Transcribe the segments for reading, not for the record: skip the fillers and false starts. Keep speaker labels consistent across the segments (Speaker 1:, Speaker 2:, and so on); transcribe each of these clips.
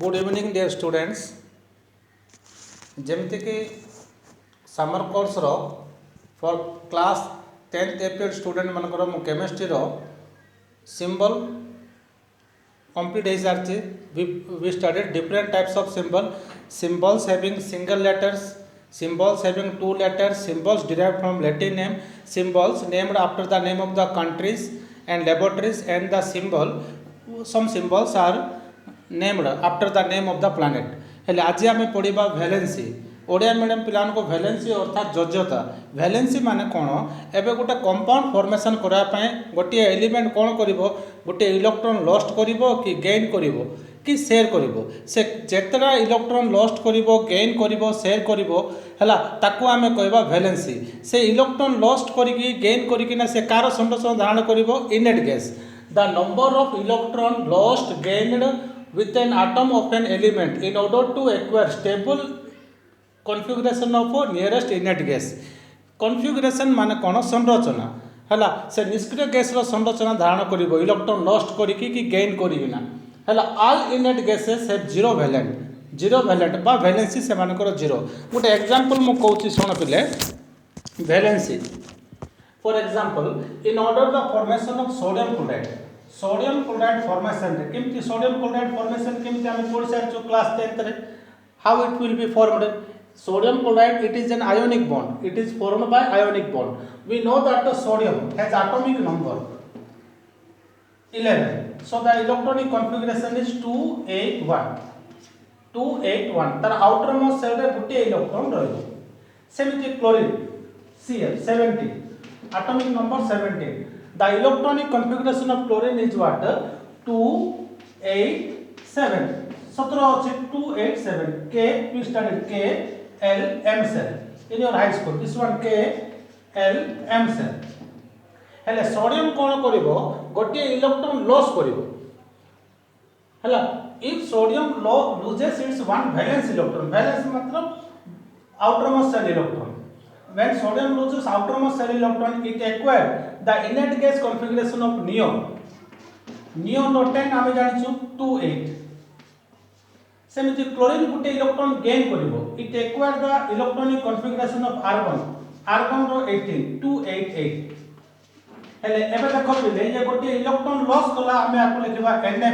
Speaker 1: Good evening dear students. जमती कि summer course रो फॉर क्लास 10th एप्रिल स्टूडेंट मनकर मु केमिस्ट्री रो सिंबल कंप्लीट हो सारी। We studied different types of symbols having single letters, symbols having two letters, symbols derived from Latin name, symbols named after the name of the countries and laboratories, and the some symbols are named after the name of the planet. हेले आज आम पढ़ा valency. Odia medium पिला valency अर्थात जोज्यता। Valency माने कौन? एबे गोटे कंपाउंड फॉर्मेशन करने गोटे एलिमेंट कौन कर गोटे इलेक्ट्रॉन लॉस्ट करिवो कि गेन करिवो कि शेयर करिवो। से जेतरा इलेक्ट्रॉन लॉस्ट करिवो, गेन करिवो, शेयर करिवो हला ताकू आमे कहबा वैलेंसी। से इलेक्ट्रॉन लॉस्ट करिकि गेन करिकिना से कार संरचना धारण करिवो inert gas. The number of electron lost gained with an atom of an element in order to acquire stable configuration of a nearest inert gas. configuration माने कौन? संरचना हला। से निष्क्रिय गैस रो संरचना धारण करिवो इलेक्ट्रॉन लॉस्ट करिकि कि गेन करिविना हला। All inert gases have zero valent बा वैलेंसी से मानकर जीरो। गोटे एग्जांपल मु कहूची सुन पिले। Valency for example in order the formation of sodium chloride formation केमती सोडियम क्लोराइड फॉर्मेशन केमती आम पढ़ सारी क्लास 10th रे। How it will be formed? Sodium chloride it is an ionic bond, it is formed by ionic bond. We know that the sodium has atomic number 11, so the electronic configuration is 281 तार outer most shell रे गुटे electron रहइबो। सेमिति chlorine Cl 70 atomic number 17. The electronic configuration of chlorine is what? 287. 17 अछि 287. K we studied K L M cell in your high school. This one K L M cell. हेले sodium कोन करिवो? गोटे electron loss करिवो हला। If sodium loses its one valence electron, valence मतलब outermost cell electron. When sodium loses outermost cell electron, it acquire the inert gas configuration of neon. Neon रो 10 आमे जानिछु 28. सेमिति chlorine गुटे electron gain करिवो, it acquire the electronic configuration of argon रो 18 288. हेले एबे देखो बिले ये गोटे इलेक्ट्रॉन लॉस कला आमे आको लिखबा Na+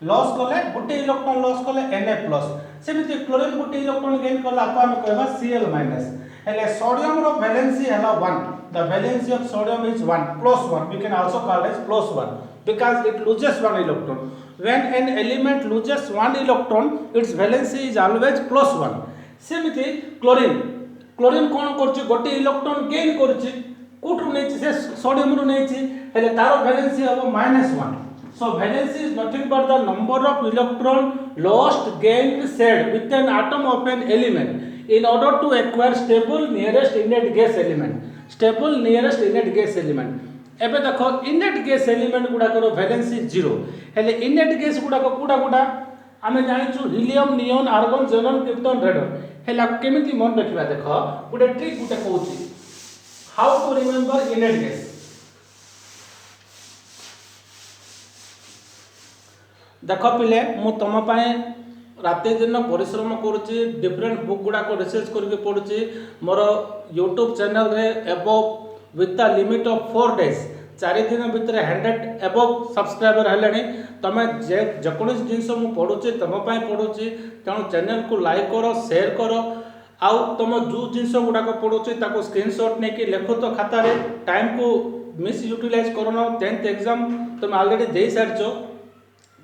Speaker 1: लॉस कले गोटे इलेक्ट्रॉन लॉस कले Na+। सेमिति क्लोरीन गुटे इलेक्ट्रॉन गेन कला आको आमे कहबा Cl-। हेले सोडियम रो वैलेंसी हैला 1. The valency of sodium is 1 +1. We can also call it +1 because it loses one electron. When an element loses one electron, its valency is always +1. सेमिति chlorine कोन करछि? गोटे electron gain करछि कोठु नेछि से sodium रो नेछि हेले तारो valency हबो -1. So valency is nothing but the number of electron lost, gained, shared with an atom of an element in order to acquire stable nearest inert gas element. एबे देखो इनेट gas element गुडा करो valency 0 हेले इनेट gas गुडा को कुडा आमे जानिछु helium, neon, argon, xenon, krypton, radon. हेला केमिति मन रखिबा देखो गुडे ट्रिक गुटे कहूची how to remember inert gas. देखो पिले मु तम पाए राति दिन परिश्रम करुच्ची, डिफरेंट बुक गुड़ाक रिसर्च करके पढ़ुची। मोर यूट्यूब चैनल रे above with the limit of 4 days 4 दिन भितर 100 एबव सब्सक्राइबर हेले। तमे जेकोसी जिनस मु पढ़ुची तुम पढ़ुची, तेणु चैनल को लाइक कर, शेयर कर। आउ तुम जो जिनस गुड़ाक पढ़ुची ताको स्क्रीनशॉट नहीं कि लेख तो खाता रे। टाइम को मिस यूटिलाइज करना। 10th एग्जाम तुम ऑलरेडी दे सारिछ,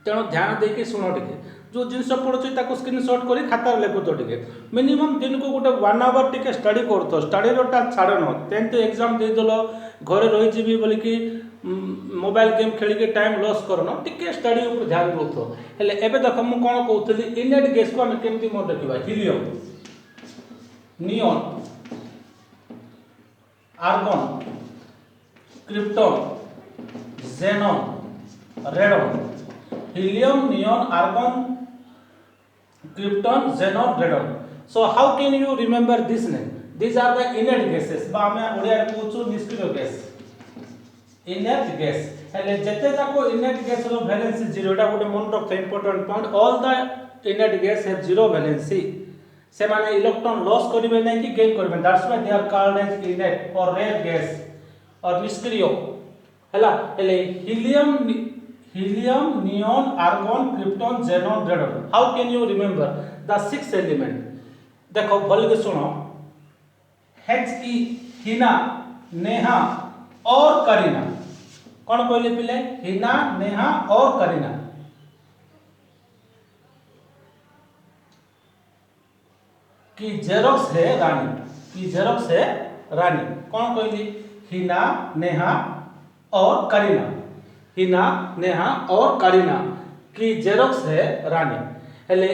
Speaker 1: तेणु ध्यान देके शुण टिके। जो जिनस पढ़ुची ताको स्क्रीनशॉट करी खाता लेखुत टिके। मिनिमम दिन को गोटे 1 आवर टिके स्टडी करतो। स्टडी रोटा छाड़ न 10th एग्जाम दे दलो घरे रही जीवी बोली कि मोबाइल गेम खेली के टाइम लॉस करनो, टिके स्टडी ऊपर ध्यान दउथो। हेले एबे देखो मु कोन कहउतली इनेट गैस को हम केमती मन रखिबा। Helium, neon, argon, krypton, जेनन, रेडन। Helium, neon, argon, krypton, xenon, radon. So how can you remember this name? These are the inert gases. बा हमें ओडिया कहउछु निष्क्रिय गैस। इनर्ट गैस हेले जते जाको इनर्ट गैस रो वैलेंसी 0 एटा गोटे मन रख important point all the inert gas have 0 valency से माने इलेक्ट्रॉन लॉस करिवे नै कि गेन करिवे that's why they are called as inert or rare gas और निष्क्रिय हला हेले helium neon argon krypton xenon radon how can you remember the 6 element देखो भल के सुनो H E हिना नेहा और करीना कौन कहले पिले हिना नेहा और करीना की जेरोक्स है रानी कौन कहली हिना नेहा और करीना हिना नेहा और करीना की जेरोक्स है रानी हेले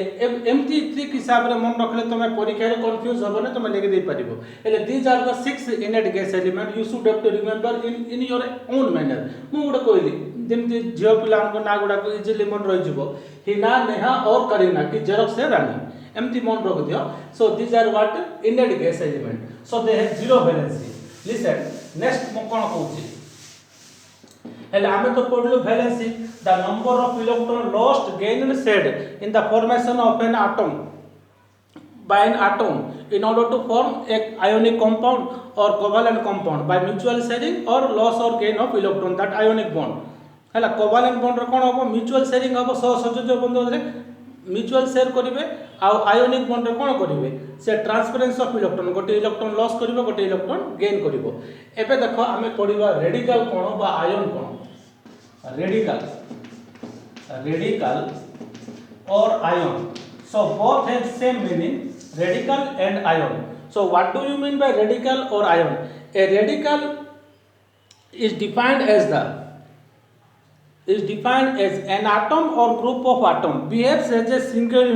Speaker 1: एमती ट्रिक हिसाब रे मन रखले तमे परीक्षा रे कंफ्यूज होबने तमे लेके दे परिबो हेले these are the 6 inert gas element you should have to remember in your own manner मु गुड कहली जेमती जियो पिला को ना गुडा को इजीली मन रहि जिवो हिना नेहा और करीना की जेरोक्स है रानी एमती मन रख दियो so these are what inert gas element so they have 0 valency listen next मु कोन कहूची हेले आमे तो पढलु valency the number of electron lost gained shed in the formation of an atom by an atom in order to form a ionic compound or covalent compound by mutual sharing or loss or gain of electron that ionic bond हला covalent bond रे कोन होबो mutual sharing होबो सहसंयोजक बंधन रे mutual share करिवे आ ionic bond रे कोन करिवे से ट्रांसफरेंस ऑफ इलेक्ट्रॉन गोटे इलेक्ट्रॉन लॉस करिवे गोटे इलेक्ट्रॉन गेन करिवो एबे देखो आमे पढिबा रेडिकल कोन बा ion cone radical or ion so both have same meaning radical and ion so what do you mean by radical or ion a radical is defined as an atom or group of atom behaves as a single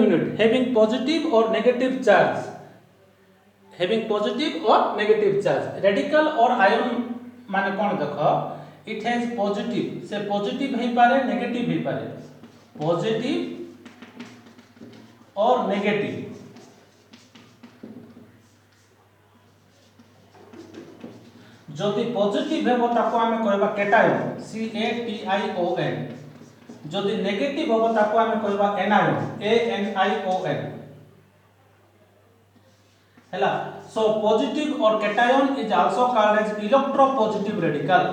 Speaker 1: unit having positive or negative charge radical or ion माने कोन देखो it has positive से positive हे पारे negative हे पारे positive और negative जदि positive हेबो ताको हमें कहबा कैटायन CATION जदि नेगेटिव हेबो ताको हमें कहबा एनायन ANION हैला so positive or cation is also called as electropositive radical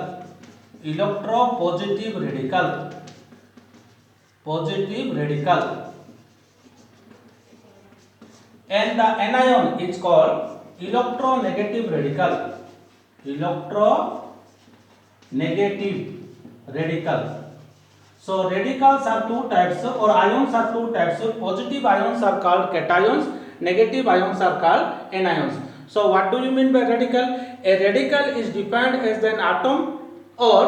Speaker 1: and the anion is called electronegative radical so radicals are two types or ions are two types positive ions are called cations negative ions are called anions so what do you mean by radical a radical is defined as an atom or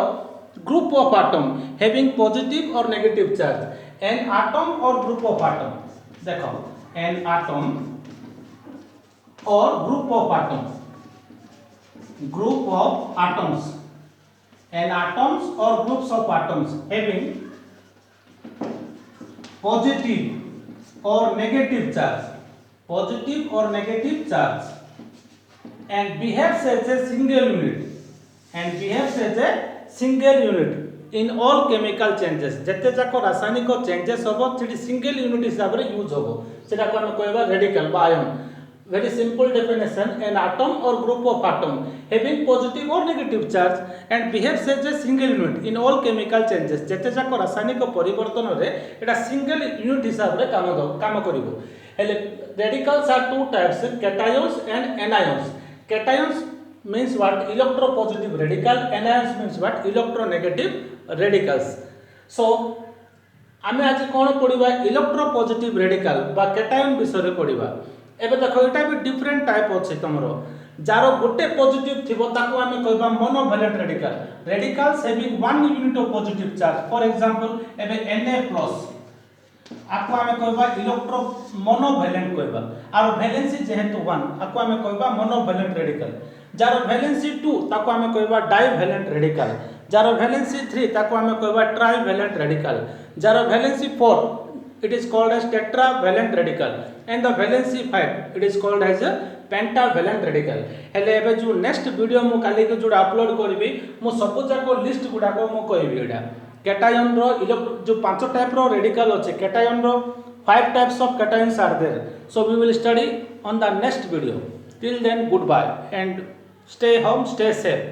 Speaker 1: group of atom having positive or negative charge an atom or group of atom देखो an atom or group of atoms an atoms or groups of atoms having positive or negative charge and behaves as a single unit in all chemical changes जते जाको रासायनिक changes होबो सेठी single unit हिसाब रे use होबो सेटा कोन कहबा radical बा ion very simple definition an atom or group of atom having positive or negative charge and behaves as a single unit in all chemical changes जते जाको रासायनिक परिवर्तन रे एटा सिंगल यूनिट हिसाब रे काम करिवो हेले radicals are two types cations and anions cations means what electropositive radical anions means what electronegative radicals so आमे आज कोन पढिबा इलेक्ट्रोपॉजिटिव रेडिकल बा कैटायन विषय रे पढिबा एबे देखो एटा भी डिफरेंट टाइप अछि तमरो जारो गोटे पॉजिटिव थिबो ताको आमे कहबा monovalent radicals having one unit of positive charge for example एबे Na+ आको आमे कहबा इलेक्ट्रो मोनोवैलेंट कहबा आरो वैलेंसी जेहेतु 1 आको आमे कहबा मोनोवैलेंट रेडिकल जारो वैलेंसी 2 ताको आमे कहबा डाइवैलेंट रेडिकल जारो वैलेंसी 3 ताको आमे कहबा ट्राइवैलेंट रेडिकल जारो valency 4 it is called as tetravalent radical, and the valency 5 it is called as a pentavalent radical. हेले एबे जो नेक्स्ट वीडियो मु काली के जोड़ा अपलोड करबी मु सब जाको लिस्ट गुडा को मु कहबी एडा कैटायन रो जो पांच टाइप रो रेडिकल अछि cation row 5 types of cations are there. So we will study on the next video. Till then, goodbye and stay home, stay safe.